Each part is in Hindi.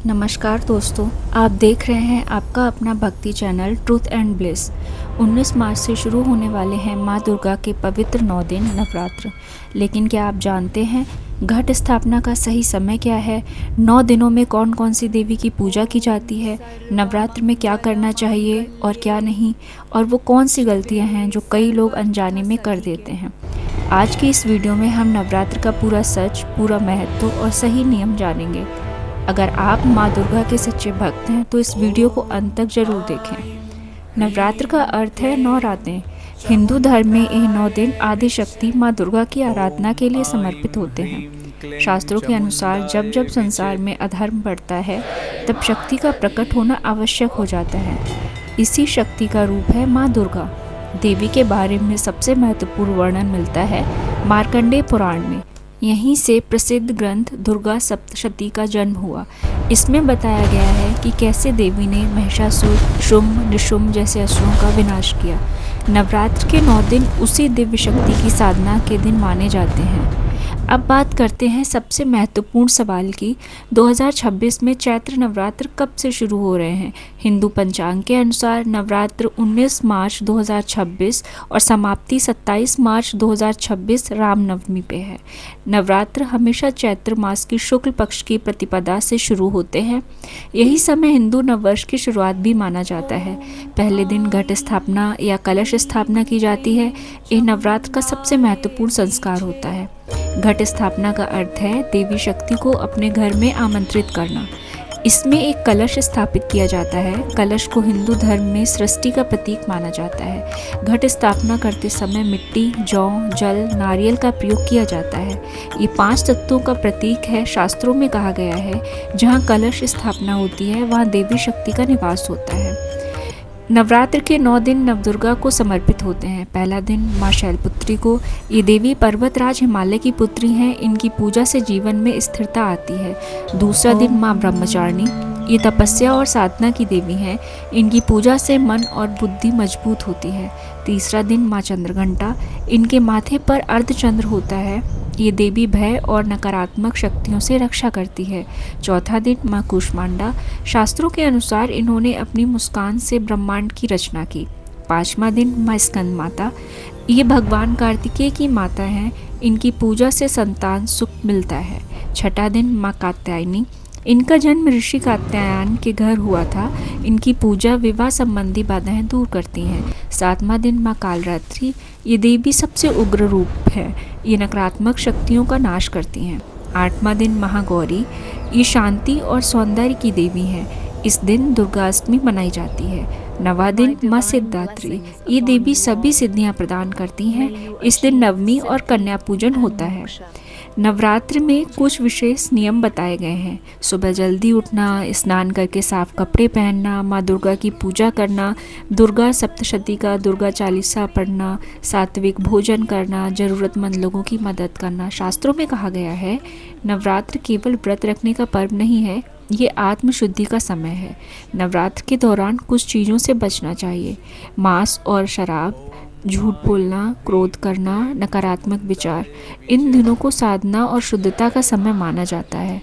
नमस्कार दोस्तों, आप देख रहे हैं आपका अपना भक्ति चैनल ट्रूथ एंड ब्लिस। 19 मार्च से शुरू होने वाले हैं माँ दुर्गा के पवित्र 9 दिन नवरात्र। लेकिन क्या आप जानते हैं घट स्थापना का सही समय क्या है? 9 दिनों में कौन कौन सी देवी की पूजा की जाती है? नवरात्र में क्या करना चाहिए और क्या नहीं? और वो कौन सी गलतियाँ हैं जो कई लोग अनजाने में कर देते हैं? आज की इस वीडियो में हम नवरात्र का पूरा सच, पूरा महत्व और सही नियम जानेंगे। अगर आप माँ दुर्गा के सच्चे भक्त हैं तो इस वीडियो को अंत तक जरूर देखें। नवरात्र का अर्थ है 9 रातें। हिंदू धर्म में ये 9 दिन आदि शक्ति माँ दुर्गा की आराधना के लिए समर्पित होते हैं। शास्त्रों के अनुसार जब जब संसार में अधर्म बढ़ता है तब शक्ति का प्रकट होना आवश्यक हो जाता है। इसी शक्ति का रूप है माँ दुर्गा। देवी के बारे में सबसे महत्वपूर्ण वर्णन मिलता है मार्कंडेय पुराण में। यहीं से प्रसिद्ध ग्रंथ दुर्गा सप्तशती का जन्म हुआ। इसमें बताया गया है कि कैसे देवी ने महिषासुर, शुंभ, निशुंभ जैसे असुरों का विनाश किया। नवरात्र के 9 दिन उसी दिव्य शक्ति की साधना के दिन माने जाते हैं। अब बात करते हैं सबसे महत्वपूर्ण सवाल की। 2026 में चैत्र नवरात्र कब से शुरू हो रहे हैं? हिंदू पंचांग के अनुसार नवरात्र 19 मार्च 2026 और समाप्ति 27 मार्च 2026 रामनवमी पे है। नवरात्र हमेशा चैत्र मास की शुक्ल पक्ष की प्रतिपदा से शुरू होते हैं। यही समय हिंदू नववर्ष की शुरुआत भी माना जाता है। पहले दिन घट स्थापना या कलश स्थापना की जाती है। यह नवरात्र का सबसे महत्वपूर्ण संस्कार होता है। घट स्थापना का अर्थ है देवी शक्ति को अपने घर में आमंत्रित करना। इसमें एक कलश स्थापित किया जाता है। कलश को हिंदू धर्म में सृष्टि का प्रतीक माना जाता है। घट स्थापना करते समय मिट्टी, जौ, जल, नारियल का प्रयोग किया जाता है। ये 5 तत्वों का प्रतीक है। शास्त्रों में कहा गया है जहाँ कलश स्थापना होती है वहाँ देवी शक्ति का निवास होता है। नवरात्र के 9 दिन नवदुर्गा को समर्पित होते हैं। पहला दिन माँ शैलपुत्री को। ये देवी पर्वतराज हिमालय की पुत्री हैं। इनकी पूजा से जीवन में स्थिरता आती है। दूसरा दिन माँ ब्रह्मचारिणी। ये तपस्या और साधना की देवी हैं। इनकी पूजा से मन और बुद्धि मजबूत होती है। तीसरा दिन माँ चंद्रघंटा। इनके माथे पर अर्धचंद्र होता है। ये देवी भय और नकारात्मक शक्तियों से रक्षा करती है। चौथा दिन माँ कूष्मांडा। शास्त्रों के अनुसार इन्होंने अपनी मुस्कान से ब्रह्मांड की रचना की। 5वां दिन माँ स्कंद माता। ये भगवान कार्तिकेय की माता हैं। इनकी पूजा से संतान सुख मिलता है। 6वां दिन माँ कात्यायनी। इनका जन्म ऋषि कात्यायन के घर हुआ था। इनकी पूजा विवाह संबंधी बाधाएं दूर करती हैं। 7वां दिन माँ कालरात्रि। ये देवी सबसे उग्र रूप है। ये नकारात्मक शक्तियों का नाश करती हैं। 8वां दिन महागौरी। ये शांति और सौंदर्य की देवी हैं। इस दिन दुर्गाष्टमी मनाई जाती है। 9वां दिन माँ सिद्धात्री। ये देवी सभी सिद्धियाँ प्रदान करती हैं। इस दिन नवमी और कन्या पूजन होता है। नवरात्र में कुछ विशेष नियम बताए गए हैं। सुबह जल्दी उठना, स्नान करके साफ कपड़े पहनना, माँ दुर्गा की पूजा करना, दुर्गा सप्तशती का दुर्गा चालीसा पढ़ना, सात्विक भोजन करना, ज़रूरतमंद लोगों की मदद करना। शास्त्रों में कहा गया है नवरात्र केवल व्रत रखने का पर्व नहीं है, ये आत्मशुद्धि का समय है। नवरात्र के दौरान कुछ चीज़ों से बचना चाहिए। मांस और शराब, झूठ बोलना, क्रोध करना, नकारात्मक विचार। इन दिनों को साधना और शुद्धता का समय माना जाता है।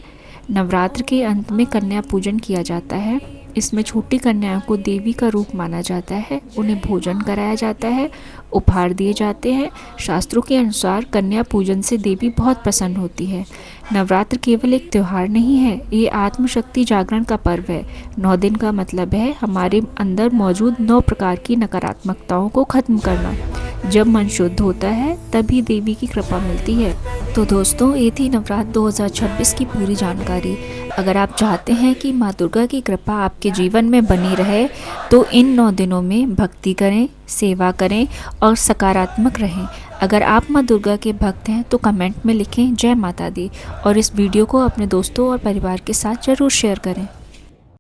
नवरात्र के अंत में कन्या पूजन किया जाता है। इसमें छोटी कन्याओं को देवी का रूप माना जाता है। उन्हें भोजन कराया जाता है, उपहार दिए जाते हैं। शास्त्रों के अनुसार कन्या पूजन से देवी बहुत प्रसन्न होती है। नवरात्र केवल एक त्यौहार नहीं है, ये आत्मशक्ति जागरण का पर्व है। 9 दिन का मतलब है हमारे अंदर मौजूद 9 प्रकार की नकारात्मकताओं को खत्म करना। जब मन शुद्ध होता है तभी देवी की कृपा मिलती है। तो दोस्तों, ये थी नवरात्र 2026 की पूरी जानकारी। अगर आप चाहते हैं कि माँ दुर्गा की कृपा आपके जीवन में बनी रहे तो इन 9 दिनों में भक्ति करें, सेवा करें और सकारात्मक रहें। अगर आप माँ दुर्गा के भक्त हैं तो कमेंट में लिखें जय माता दी और इस वीडियो को अपने दोस्तों और परिवार के साथ ज़रूर शेयर करें।